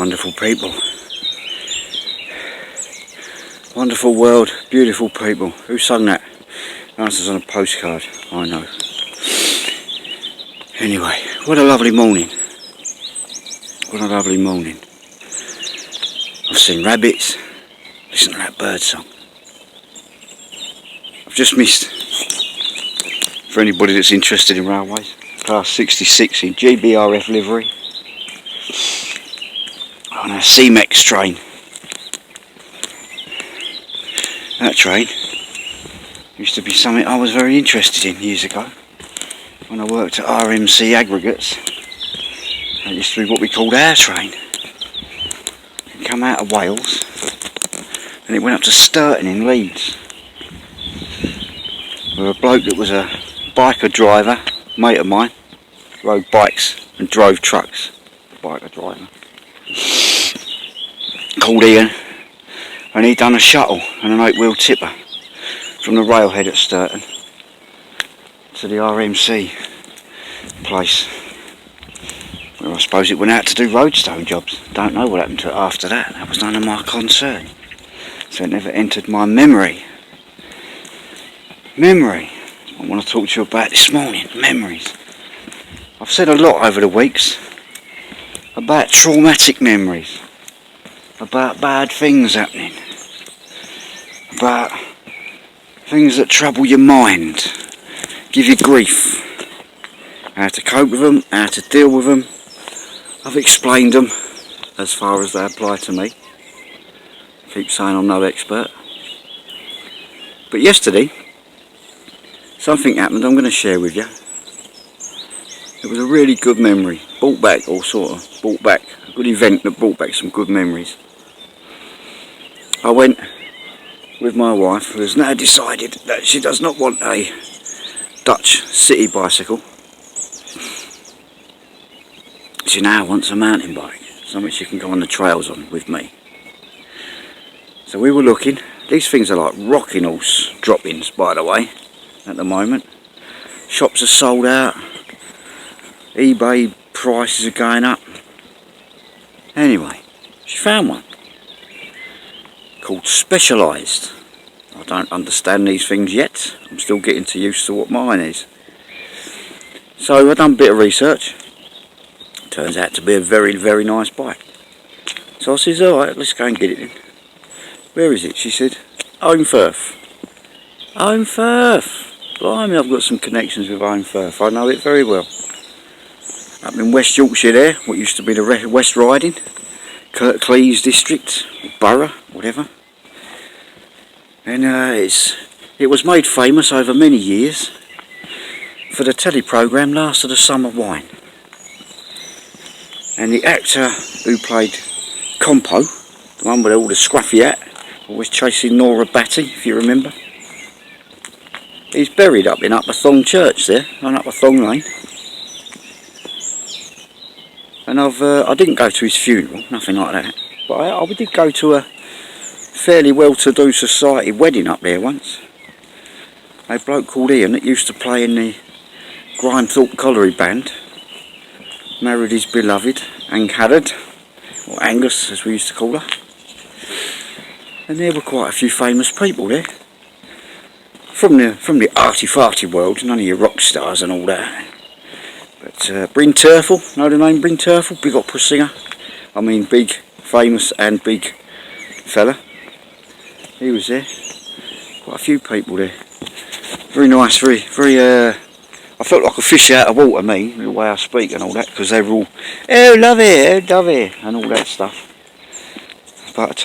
Wonderful people. Wonderful world, beautiful people. Who sung that? The answer's on a postcard, I know. Anyway, what a lovely morning. What a lovely morning. I've seen rabbits. Listen to that bird song. I've just missed, for anybody that's interested in railways, class 66 in GBRF livery on a CMEX train. That train used to be something I was very interested in years ago when I worked at RMC Aggregates. It used to be what we called our train. It come out of Wales and it went up to Sturton in Leeds, where a bloke that was a biker driver, mate of mine, rode bikes and drove trucks. Biker driver called Ian, and he'd done a shuttle and an 8-wheel tipper from the railhead at Sturton to the RMC place, where I suppose it went out to do roadstone jobs. Don't know what happened to it after that. That was none of my concern. So it never entered my memory. Memory. That's what I want to talk to you about this morning. Memories. I've said a lot over the weeks about traumatic memories, about bad things happening, about things that trouble your mind, give you grief, how to cope with them, how to deal with them. I've explained them as far as they apply to me. I keep saying I'm no expert. But yesterday, something happened I'm going to share with you. It was a really good memory, brought back a good event that brought back some good memories. I went with my wife, who has now decided that she does not want a Dutch city bicycle. She now wants a mountain bike, something she can go on the trails on with me. So we were looking. These things are like rocking horse drop-ins, by the way, at the moment. Shops are sold out. eBay prices are going up. Anyway, she found one called Specialised. I don't understand these things yet. I'm still getting used to what mine is. So I've done a bit of research. Turns out to be a very, very nice bike. So I says, alright, let's go and get it in. Where is it? She said, Home Firth. Home Firth. Blimey, I've got some connections with Home Firth. I know it very well. Up in West Yorkshire there, what used to be the West Riding, Kirklees district, borough, whatever. And it was made famous over many years for the telly programme Last of the Summer Wine. And the actor who played Compo, the one with all the scruffy hat, always chasing Nora Batty, if you remember, he's buried up in Upper Thong Church there, on Upper Thong Lane. And I didn't go to his funeral, nothing like that, but I did go to a fairly well-to-do society wedding up there once. A bloke called Ian that used to play in the Grimethorpe Colliery band married his beloved Ang Haddad, or Angus as we used to call her. And there were quite a few famous people there from the arty-farty world, none of your rock stars and all that. But Bryn Terfel, know the name Bryn Terfel? Big opera singer. I mean big, famous and big fella. He was there. Quite a few people there. Very nice, very I felt like a fish out of water, me, the way I speak and all that, because they were all, oh lovey, and all that stuff. But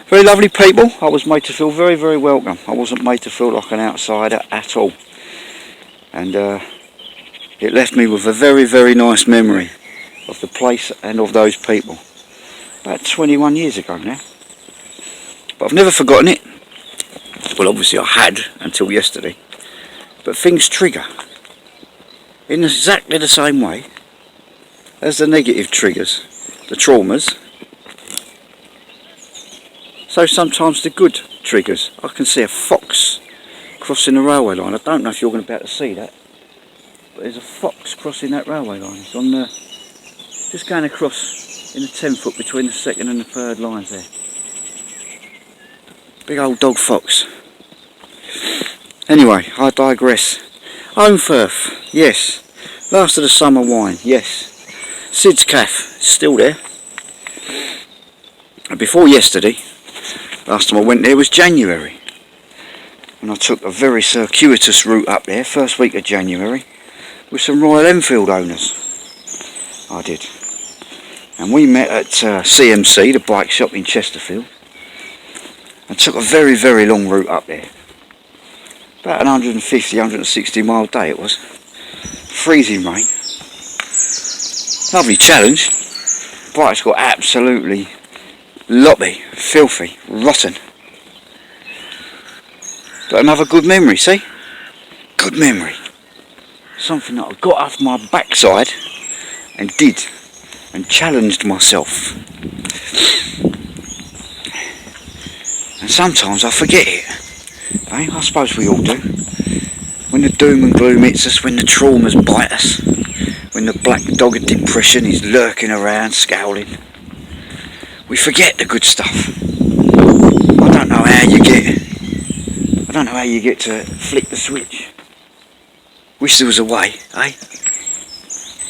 very lovely people. I was made to feel very, very welcome. I wasn't made to feel like an outsider at all. And it left me with a very, very nice memory of the place and of those people. About 21 years ago now. But I've never forgotten it. Well, obviously I had until yesterday. But things trigger in exactly the same way as the negative triggers, the traumas. So sometimes the good triggers. I can see a fox crossing the railway line. I don't know if you're going to be able to see that, but there's a fox crossing that railway line. It's on the, just going across in the 10 foot between the second and the third lines there. Big old dog fox. Anyway, I digress. Ownfirth, yes. Last of the summer wine, yes. Sid's Calf, still there. And before yesterday, last time I went there was January. And I took a very circuitous route up there, first week of January, with some Royal Enfield owners. I did. And we met at CMC, the bike shop in Chesterfield, and took a very, very long route up there. About an 150, 160 mile day it was. Freezing rain. Lovely challenge. Bike's got absolutely loppy, filthy, rotten. But another good memory, see? Good memory. Something that I got off my backside and did. And challenged myself. And sometimes I forget it. Eh? I suppose we all do. When the doom and gloom hits us, when the traumas bite us, when the black dog of depression is lurking around, scowling, we forget the good stuff. I don't know how you get to flick the switch. Wish there was a way, eh?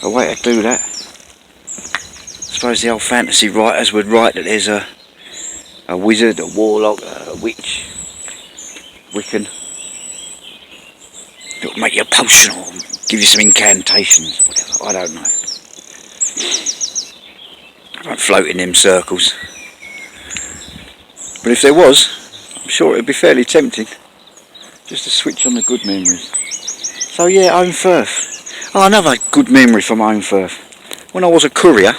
A way to do that. I suppose the old fantasy writers would write that there's a wizard, a warlock, a witch, Wiccan, that'll make you a potion or give you some incantations or whatever. I don't know. I don't float in them circles. But if there was, I'm sure it'd be fairly tempting. Just to switch on the good memories. So yeah, Ownfirth. Oh, another good memory from Ownfirth. When I was a courier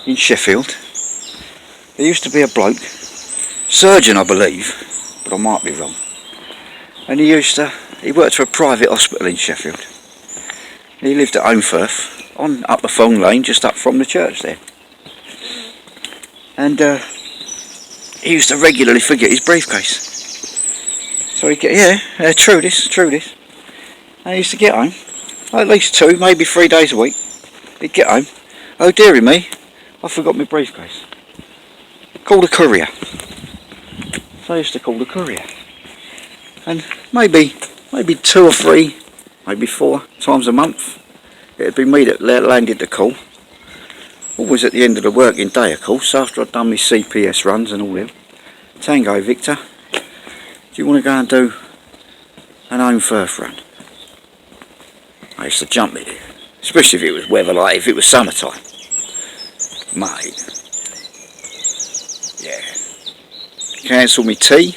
in Sheffield, there used to be a bloke, surgeon I believe, but I might be wrong, and he worked for a private hospital in Sheffield. He lived at Ownfirth, on up the Thong Lane, just up from the church there. And he used to regularly forget his briefcase. So he'd get, true this. And he used to get home, at least 2, maybe 3 days a week. He'd get home, oh dearie me, I forgot my briefcase. Call the courier. So I used to call the courier. And maybe 2 or 3, maybe 4 times a month, it'd be me that landed the call. Always at the end of the working day, of course, after I'd done my CPS runs and all them. Tango Victor, do you want to go and do an Ownfirth run? I used to jump it, especially if it was weather, like if it was summertime. Mate, yeah. Cancel me tea,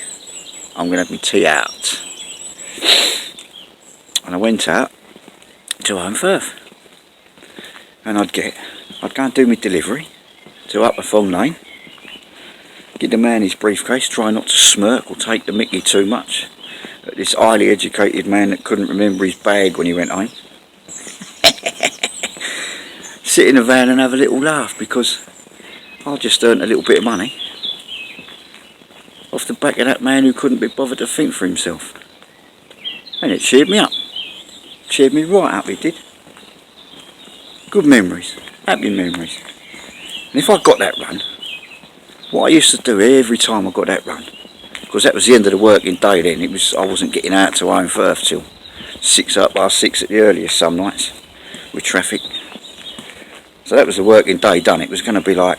I'm going to have my tea out. And I went out to Ownfirth. And I'd go and do my delivery to Upper Thong Lane. Get the man his briefcase, try not to smirk or take the mickey too much at this highly educated man that couldn't remember his bag when he went home. Sit in the van and have a little laugh because I just earned a little bit of money off the back of that man who couldn't be bothered to think for himself. And it cheered me up. Cheered me right up, it did. Good memories, happy memories. And if I got that run, what I used to do every time I got that run, because that was the end of the working day then, I wasn't getting out to Ownfirth till 6 at the earliest some nights with traffic. So that was the working day done. It was going to be like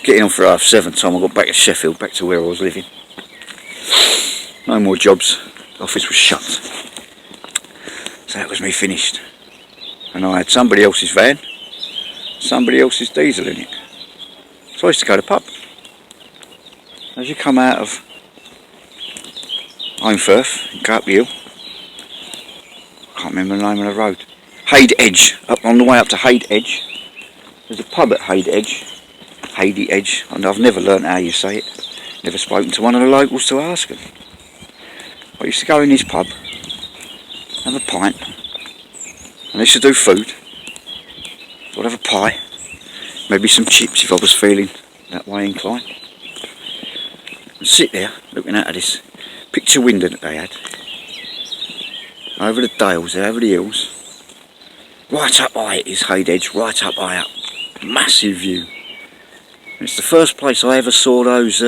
getting on for 7:30 time I got back to Sheffield, back to where I was living. No more jobs, the office was shut. So that was me finished. And I had somebody else's van, somebody else's diesel in it. So I used to go to the pub. As you come out of Ownfirth and go up the hill, I can't remember the name of the road. Hade Edge, up on the way up to Hade Edge. There's a pub at Hade Edge. Hade Edge, and I've never learnt how you say it. Never spoken to one of the locals to ask them. I used to go in this pub, have a pint, and I used to do food. So I'd have a pie, maybe some chips if I was feeling that way inclined. And sit there looking out of this picture window that they had. Over the dales, over the hills. Right up high it is, Hade Edge, right up high up. massive view. It's the first place I ever saw those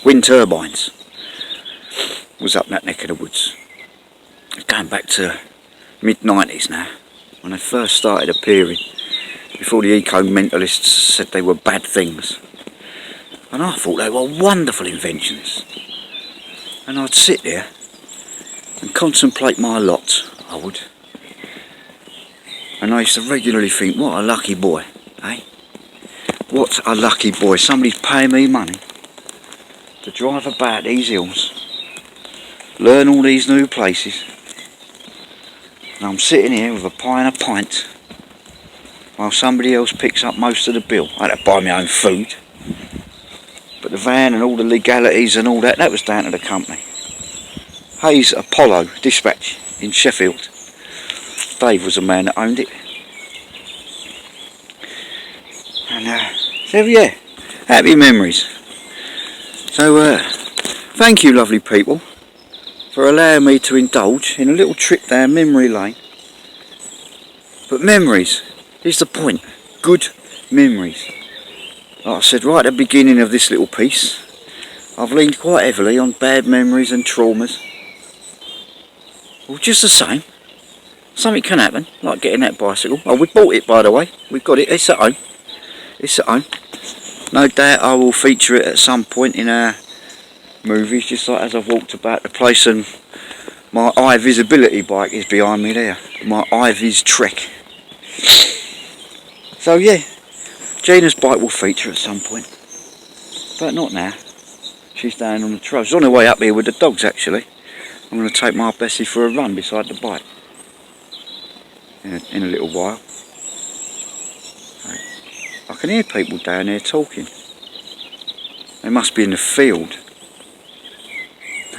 wind turbines. Was up that neck of the woods. Going back to mid-90s now, when they first started appearing, before the eco-mentalists said they were bad things. And I thought they were wonderful inventions. And I'd sit there and contemplate my lot, I would. And I used to regularly think, what a lucky boy, eh? What a lucky boy. Somebody's paying me money to drive about these hills, learn all these new places. And I'm sitting here with a pie and a pint while somebody else picks up most of the bill. I had to buy my own food. But the van and all the legalities and all that, that was down to the company. Hayes Apollo Dispatch in Sheffield. Dave was the man that owned it. And so yeah, happy memories. So thank you lovely people for allowing me to indulge in a little trip down memory lane. But memories is the point. Good memories. Like I said right at the beginning of this little piece, I've leaned quite heavily on bad memories and traumas. Well, just the same, something can happen, like getting that bicycle. Oh, we bought it by the way, we've got it, it's at home. It's at home. No doubt I will feature it at some point in our movies, just like as I've walked about the place, and my eye visibility bike is behind me there. My Ivy's Trek. So yeah, Gina's bike will feature at some point, but not now. She's down on the trail. She's on her way up here with the dogs actually. I'm going to take my Bessie for a run beside the bike in a little while. I can hear people down there talking. They must be in the field.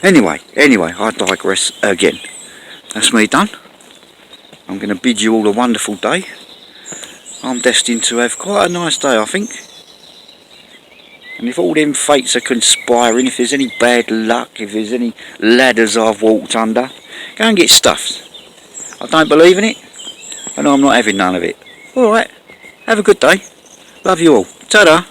Anyway, I digress again. That's me done. I'm going to bid you all a wonderful day. I'm destined to have quite a nice day, I think. And if all them fates are conspiring, if there's any bad luck, if there's any ladders I've walked under, go and get stuffed. I don't believe in it, and I'm not having none of it. Alright, have a good day. Love you all. Ta-da.